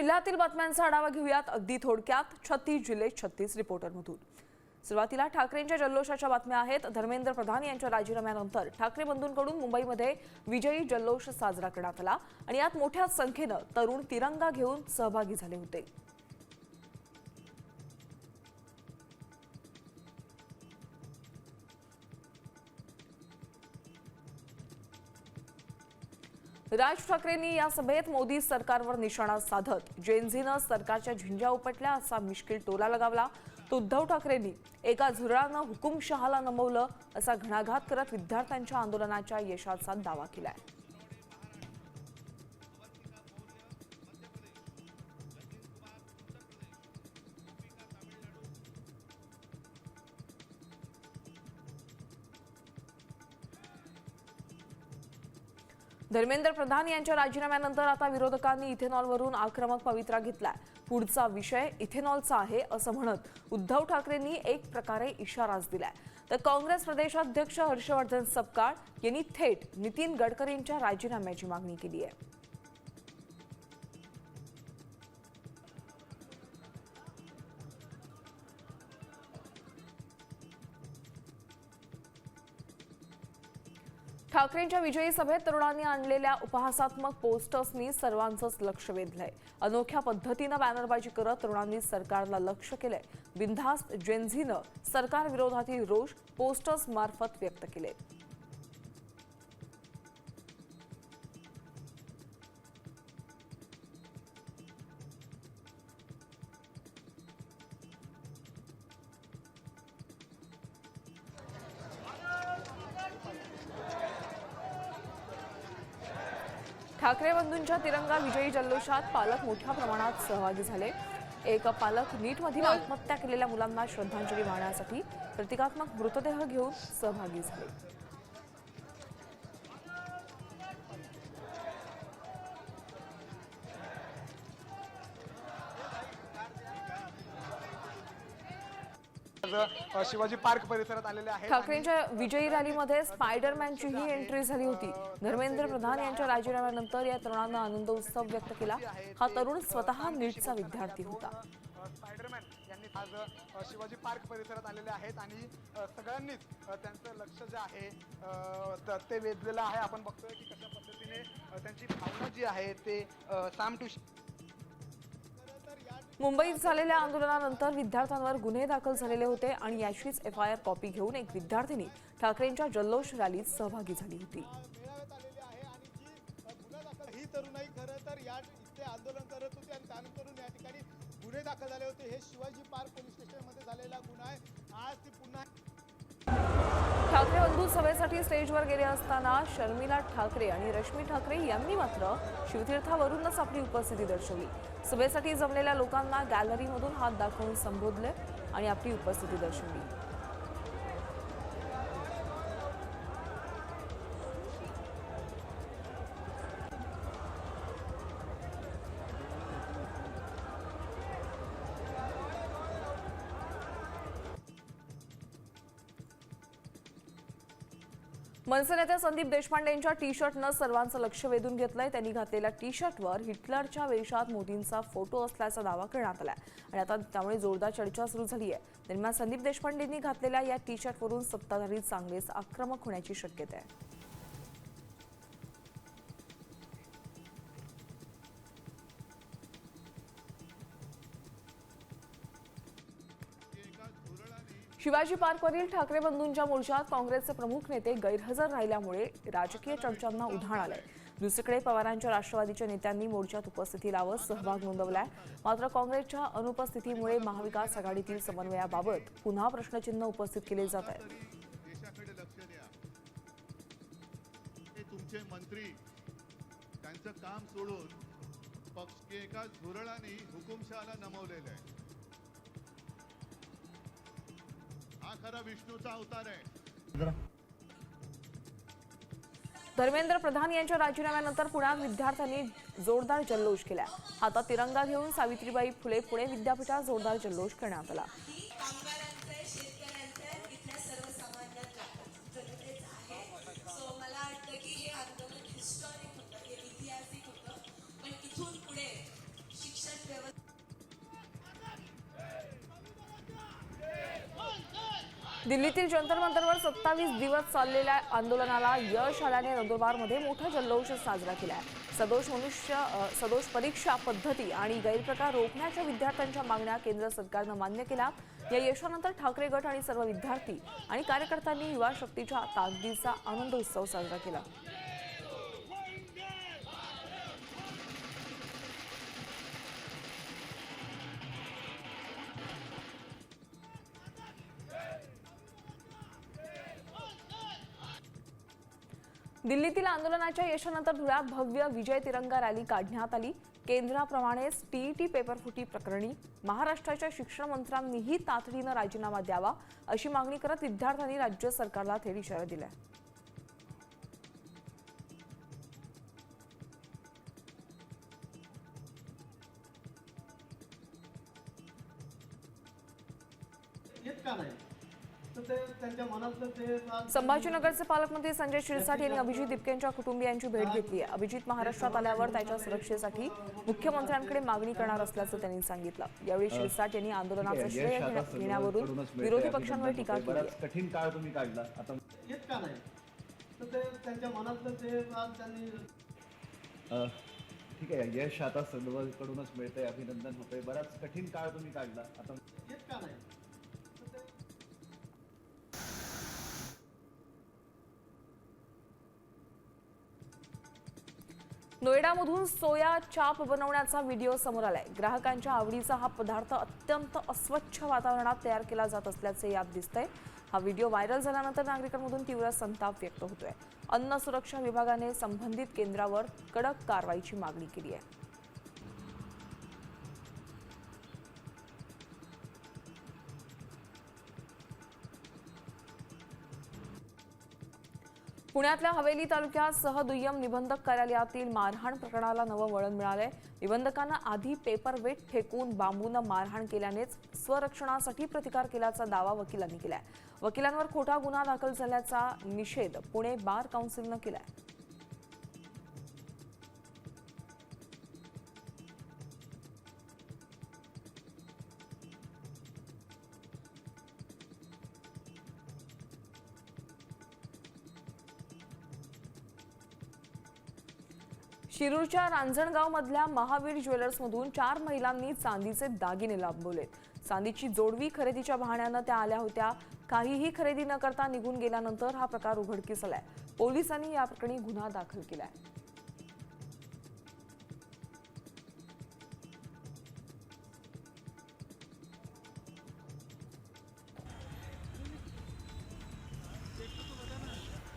जिल्ह्यातील बातम्यांचा आढावा घेऊयात अगदी थोडक्यात 36 जिल्हे 36 रिपोर्टरमधून। सुरुवातीला ठाकरेंच्या जल्लोषाच्या बातम्या आहेत। धर्मेंद्र प्रधान यांच्या राजीनाम्यानंतर ठाकरे बंधूंकडून मुंबईमध्ये विजयी जल्लोष साजरा करण्यात आला आणि यात मोठ्या संख्येने तरुण तिरंगा घेऊन सहभागी झाले होते। राज ठाकरेंनी या सभेत मोदी सरकारवर निशाणा साधत जेनझीनं सरकारच्या झिंज्या उपटल्या असा मिश्किल टोला लगावला। तो उद्धव ठाकरेंनी एका झुरळानं हुकुमशहाला नमवलं असा घणाघात करत विद्यार्थ्यांच्या आंदोलनाच्या यशाचा दावा केलाय। धर्मेंद्र प्रधान यांच्या राजीनाम्यानंतर आता विरोधकांनी इथेनॉलवरून आक्रमक पवित्रा घेतलाय। पुढचा विषय इथेनॉलचा आहे असं म्हणत उद्धव ठाकरेंनी एक प्रकारे इशाराच दिलाय। तर काँग्रेस प्रदेशाध्यक्ष हर्षवर्धन सपकाळ यांनी थेट नितीन गडकरींच्या राजीनाम्याची मागणी केली आहे। ठाकरेंच्या विजयी सभेत तरुणांनी आणलेल्या उपहासात्मक पोस्टर्सनी सर्वांचंच लक्ष वेधलंय। अनोख्या पद्धतीनं बॅनरबाजी करत तरुणांनी सरकारला लक्ष केलंय। बिनधास्त जेनझीनं सरकार विरोधातील रोष पोस्टर्स मार्फत व्यक्त केले। ठाकरे बंधूंच्या तिरंगा विजयी जल्लोषात पालक मोठ्या प्रमाणात सहभागी झाले। एक पालक नीटमधील आत्महत्या केलेल्या मुलांना श्रद्धांजली वाहण्यासाठी प्रतिकात्मक मृतदेह घेऊन सहभागी झाले। शिवाजी पार्क परिसरात आलेले आहेत। ठाकरेंच्या विजयी रॅलीमध्ये स्पायडरमॅनची ही एंट्री झाली होती। धर्मेंद्र प्रधान यांच्या राजीनाम्यानंतर या तरुणांना आनंद उत्सव व्यक्त केला। हा तरुण स्वतः नीटचा विद्यार्थी होता। स्पायडरमॅन यांनी आज शिवाजी पार्क परिसरात आलेले आहेत आणि सगळ्यांनीच त्यांचं लक्ष जे आहे ते वेधलेलं आहे। आपण बघतोय की कशा पद्धतीने त्यांची भावना जी आहे ते साम टू मुंबईत झालेल्या आंदोलनानंतर विद्यार्थ्यांवर गुन्हे दाखल झालेले होते आणि याचीच एफआयआर कॉपी घेऊन एक विद्यार्थिनी ठाकरेंच्या जल्लोष रॅलीत सहभागी झाली होती। ही तरुणाई खरं तर या इथे आंदोलन करत होती आणि त्यानंतर या ठिकाणी गुन्हे दाखल झाले होते। हे शिवाजी पार्क पोलीस स्टेशनमध्ये झालेला गुन्हा आहे। आज ती पुन्हा ठाकरे बंधू सभेसाठी स्टेजवर गेले असताना शर्मिला ठाकरे आणि रश्मी ठाकरे यांनी मात्र शिवतीर्थावरूनच आपली उपस्थिती दर्शवली। सभेसाठी जमलेल्या लोकांना गॅलरीमधून हात दाखवून संबोधले आणि आपली उपस्थिती दर्शवली। मनसे नेते संदीप देशपांडेंच्या टी शर्टनं सर्वांचं लक्ष वेधून घेतलंय। त्यांनी घातलेल्या टी शर्टवर हिटलरच्या वेशात मोदींचा फोटो असल्याचा दावा करण्यात आलाय आणि आता त्यामुळे जोरदार चर्चा सुरू झाली आहे। दरम्यान संदीप देशपांडेंनी घातलेल्या या टी शर्टवरून सत्ताधारी चांगलेच आक्रमक होण्याची शक्यता आहे। शिवाजी पार्कवरील ठाकरे बंधूंच्या मोर्चात काँग्रेसचे प्रमुख नेते गैरहजर राहिल्यामुळे राजकीय चर्चांना उधाण आलंय। दुसरीकडे पवारांच्या राष्ट्रवादीच्या नेत्यांनी मोर्चात उपस्थिती लावत सहभाग नोंदवलाय। मात्र काँग्रेसच्या अनुपस्थितीमुळे महाविकास आघाडीतील समन्वयाबाबत पुन्हा प्रश्नचिन्ह उपस्थित केले जात आहे। देशाकडे लक्ष द्या। हे तुमचे मंत्री त्यांचं काम सोडून पक्ष के एका झुरळाने हुकुमशहाला नमवलेलं आहे। हा खरा विष्णूचा अवतार आहे। धर्मेंद्र प्रधान यांच्या राजीनाम्यानंतर पुण्यात विद्यार्थ्यांनी जोरदार जल्लोष केला। हातात तिरंगा घेऊन सावित्रीबाई फुले पुणे विद्यापीठात जोरदार जल्लोष करण्यात आला। हिस्टॉरिक होतं, हे ऐतिहासिक होतं, पण इथून पुढे शिक्षण दिल्लीतील जंतर मंतरवर 27 दिवस चाललेल्या आंदोलनाला यश आल्याने नंदुरबारमध्ये मोठा जल्लोष साजरा केलाय. सदोष परीक्षा पद्धती आणि गैरप्रकार रोखण्याच्या विद्यार्थ्यांच्या मागण्या केंद्र सरकारनं मान्य केल्या. या यशानंतर ठाकरे गट आणि सर्व विद्यार्थी आणि कार्यकर्त्यांनी युवा शक्तीच्या ताकदीचा आनंद उत्सव साजरा केला. दिल्लीतील आंदोलनाच्या यशानंतर धुळ्यात भव्य विजय तिरंगा रॅली काढण्यात आली. केंद्राप्रमाणेच टीईटी पेपरफुटी प्रकरणी महाराष्ट्राच्या शिक्षण मंत्र्यांनीही तातडीनं राजीनामा द्यावा अशी मागणी करत विद्यार्थ्यांनी राज्य सरकारला थेट इशारा दिलाय. संभाजीनगरचे पालकमंत्री संजय शिरसाट यांनी अभिजित दिपकेंच्या कुटुंबियांची भेट घेतली आहे. अभिजित महाराष्ट्रात आल्यावर त्याच्या सुरक्षेसाठी मुख्यमंत्र्यांकडे मागणी करणार असल्याचं त्यांनी सांगितलं. यावेळी शिरसाट यांनी आंदोलनाचं श्रेय घेण्यावरून विरोधी पक्षांवर टीका केली. कठीण काळ तुम्ही काढला आता येत का नाही तर ते त्यांच्या मनातलं ते आज त्यांनी ठीक आहे. यश आता सर्वकडूनच मिळतंय, अभिनंदन होतंय. बराच कठीण काळ तुम्ही काढला आता येत का नाही. नोएडामधून सोया चाप बनवण्याचा व्हिडिओ समोर आलाय. ग्राहकांच्या आवडीचा हा पदार्थ अत्यंत अस्वच्छ वातावरणात तयार केला जात असल्याचे यात दिसतंय. हा व्हिडिओ व्हायरल झाल्यानंतर नागरिकांमधून तीव्र संताप व्यक्त होतोय. अन्न सुरक्षा विभागाने संबंधित केंद्रावर कडक कारवाईची मागणी केली आहे. पुण्यातल्या हवेली तालुक्यात सहदुय्यम निबंधक कार्यालयातील मारहाण प्रकरणाला नवं वळण मिळालंय. निबंधकांना आधी पेपरवेट फेकून बांबूनं मारहाण केल्यानेच स्वरक्षणासाठी प्रतिकार केल्याचा दावा वकिलांनी केलाय. वकिलांवर खोटा गुन्हा दाखल झाल्याचा निषेध पुणे बार काउन्सिलनं केलाय. शिरूरच्या रांजणगावमधल्या महावीर ज्वेलर्समधून 4 महिलांनी चांदीचे दागिने लांबवलेत. चांदीची जोडवी खरेदीच्या बहाण्यानं त्या आल्या होत्या. काहीही खरेदी न करता निघून गेल्यानंतर हा प्रकार उघडकीस आलाय. पोलिसांनी या प्रकरणी गुन्हा दाखल केलाय.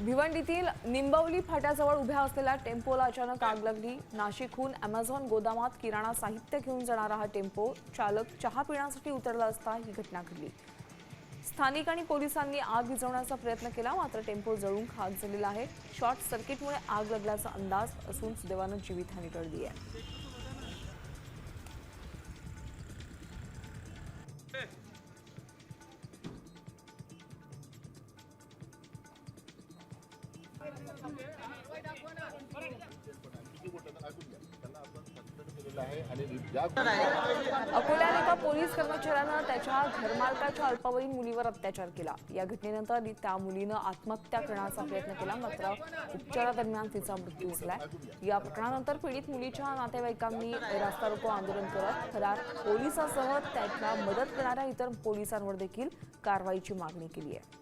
भिवंडीतील निंबवली फाट्याजवळ उभ्या असलेल्या टेम्पोला अचानक आग लागली. नाशिकहून अमेझॉन गोदामात किराणा साहित्य घेऊन जाणारा हा टेम्पो चालक चहा पिण्यासाठी उतरला असता ही घटना घडली. स्थानिक आणि पोलिसांनी आग विझवण्याचा प्रयत्न केला, मात्र टेम्पो जळून खाक झालेला आहे. शॉर्ट सर्किटमुळे आग लागल्याचा अंदाज असून सुदैवानं जीवितहानी टळली आहे. अकोल्यात एका पोलीस कर्मचाऱ्यानं त्याच्या घरमालकाच्या अल्पवयीन मुलीवर अत्याचार केला. या घटनेनंतर त्या मुलीनं आत्महत्या करण्याचा प्रयत्न केला, मात्र उपचारादरम्यान तिचा मृत्यू झालाय. या प्रकरणानंतर पीडित मुलीच्या नातेवाईकांनी रास्ता रोको आंदोलन करत थरार पोलिसासह त्याला मदत करणाऱ्या इतर पोलिसांवर देखील कारवाईची मागणी केली आहे.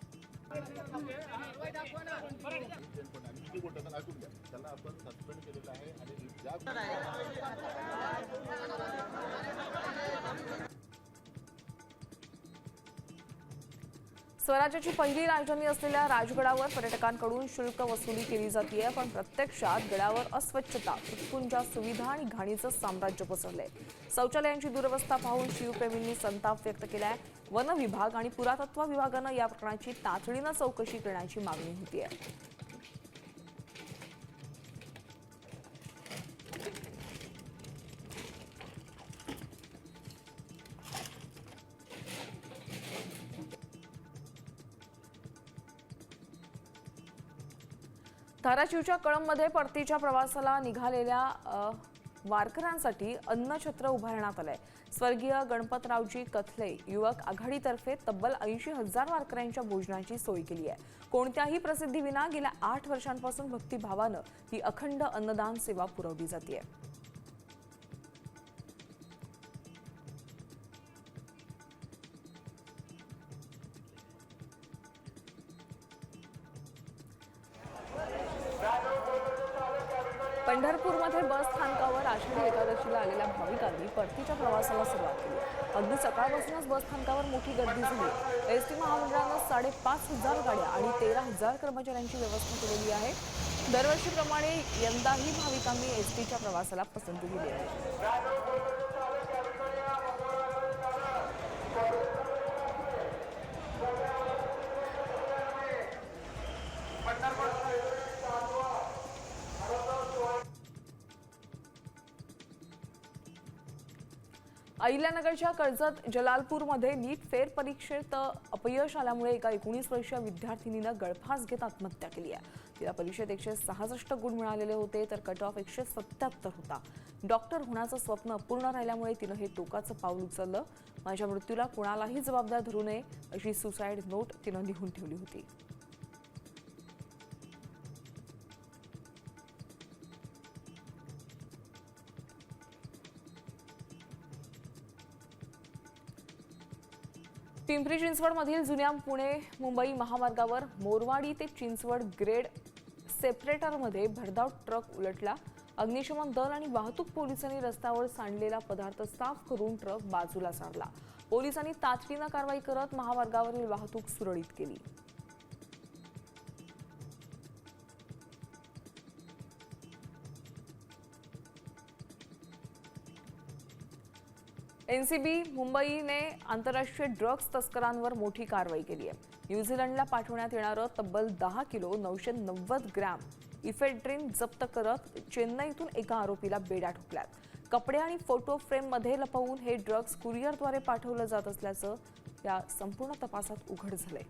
स्वराज्याची पहिली राजधानी असलेल्या राजगडावर पर्यटकांकडून शुल्क वसुली केली जाते, पण प्रत्यक्षात गडावर अस्वच्छता, तुटपुंज्या सुविधा आणि घाणीचं साम्राज्य पसरलंय. शौचालयांची दुरवस्था पाहून शिवप्रेमींनी संताप व्यक्त केलाय. वन विभाग आणि पुरातत्व विभागानं या प्रकरणाची तातडीनं चौकशी करण्याची मागणी होती आहे. धाराशिवच्या कळंबमध्ये परतीच्या प्रवासाला निघालेल्या वारकऱ्यांसाठी अन्नछत्र उभारण्यात आलंय. स्वर्गीय गणपतरावजी कथले युवक आघाडीतर्फे तब्बल 80,000 वारकऱ्यांच्या भोजनाची सोय केली आहे. कोणत्याही प्रसिद्धीविना गेल्या 8 वर्षांपासून भक्तिभावानं ही अखंड अन्नदान सेवा पुरवली जाते. पंढरपूरमध्ये बस स्थानकावर आषाढी एकादशीला आलेल्या भाविकांनी परतीच्या प्रवासाला सुरुवात केली. अगदी सकाळपासूनच बस स्थानकावर मोठी गर्दी झाली. एसटी महामंडळानं 5,500 गाड्या आणि 13,000 कर्मचाऱ्यांची व्यवस्था केलेली आहे. दरवर्षीप्रमाणे यंदाही भाविकांनी एसटीच्या प्रवासाला पसंती दिली आहे. अहिल्यानगरच्या कर्जत जलालपूरमध्ये नीट फेरपरीक्षेत अपयश आल्यामुळे एका 19 वर्षीय विद्यार्थिनीनं गळफास घेत आत्महत्या केली आहे. तिला परीक्षेत 166 गुण मिळालेले होते तर कट ऑफ 177 होता. डॉक्टर होण्याचं स्वप्न अपूर्ण राहिल्यामुळे तिनं हे टोकाचं पाऊल उचललं. माझ्या मृत्यूला कुणालाही जबाबदार धरू नये अशी सुसाईड नोट तिनं लिहून ठेवली होती. पिंपरी चिंचवडमधील जुन्या पुणे मुंबई महामार्गावर मोरवाडी ते चिंचवड ग्रेड सेपरेटरमध्ये भरधाव ट्रक उलटला. अग्निशमन दल आणि वाहतूक पोलिसांनी रस्त्यावर सांडलेला पदार्थ साफ करून ट्रक बाजूला सारला. पोलिसांनी तातडीनं कारवाई करत महामार्गावरील वाहतूक सुरळीत केली. एनसीबी मुंबईने आंतरराष्ट्रीय ड्रग्ज तस्करांवर मोठी कारवाई केली आहे. न्यूझीलंडला पाठवण्यात येणारं तब्बल 10 किलो 990 ग्रॅम इफेड्रिन जप्त करत चेन्नईतून एका आरोपीला बेड्या ठोकल्यात. कपडे आणि फोटो फ्रेममध्ये लपवून हे ड्रग्ज कुरिअरद्वारे पाठवलं जात असल्याचं या संपूर्ण तपासात उघड झालंय.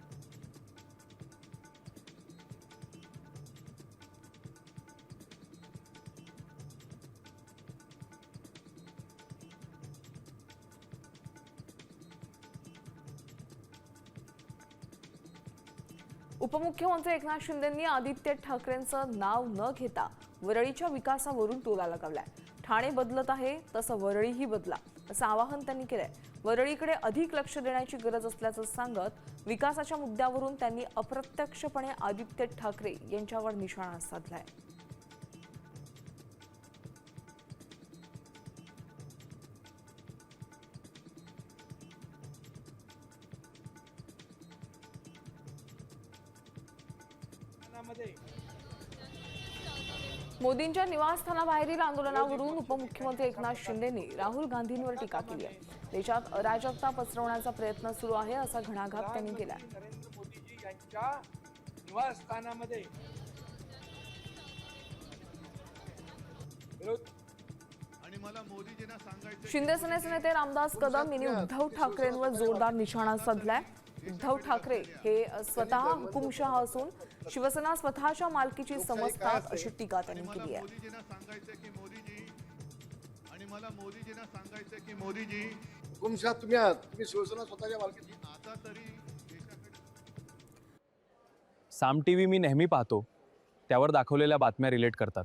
उपमुख्यमंत्री एकनाथ शिंदेंनी आदित्य ठाकरेंचं नाव न घेता वरळीच्या विकासावरून टोला लगावलाय. ठाणे बदलत आहे तसं वरळीही बदला असं आवाहन त्यांनी केलंय. वरळीकडे अधिक लक्ष देण्याची गरज असल्याचं सांगत विकासाच्या मुद्द्यावरून त्यांनी अप्रत्यक्षपणे आदित्य ठाकरे यांच्यावर निशाणा साधलाय. मोदींच्या निवासस्थानाबाहेरील आंदोलनावरून उपमुख्यमंत्री एकनाथ शिंदेंनी राहुल गांधींवर टीका केली आहे. देशात अराजकता पसरवण्याचा प्रयत्न सुरू आहे असा घणाघात त्यांनी केला. नरेंद्र मोदीजी यांच्या निवासस्थानामध्ये आणि मला मोदीजींना सांगायचं शिंदे सेनेचे नेते रामदास कदम यांनी उद्धव ठाकरेंवर जोरदार निशाणा साधलाय. उद्धव ठाकरे हे स्वतः हुकुमशहा असून शिवसेना स्वतःच्या मालकीची समजतात अशी टीका त्यांनी केली आहे. मोदीजींना सांगायचं की मोदीजी आणि मला मोदीजींना सांगायचं की मोदीजी हुकुमशाह तुम्ही आहात. तुम्ही शिवसेना स्वतःच्या मालकीची. आता तरी देशाकडे साम टीव्ही मी नेहमी पाहतो. त्यावर दाखवलेल्या बातम्या रिलेट करतात.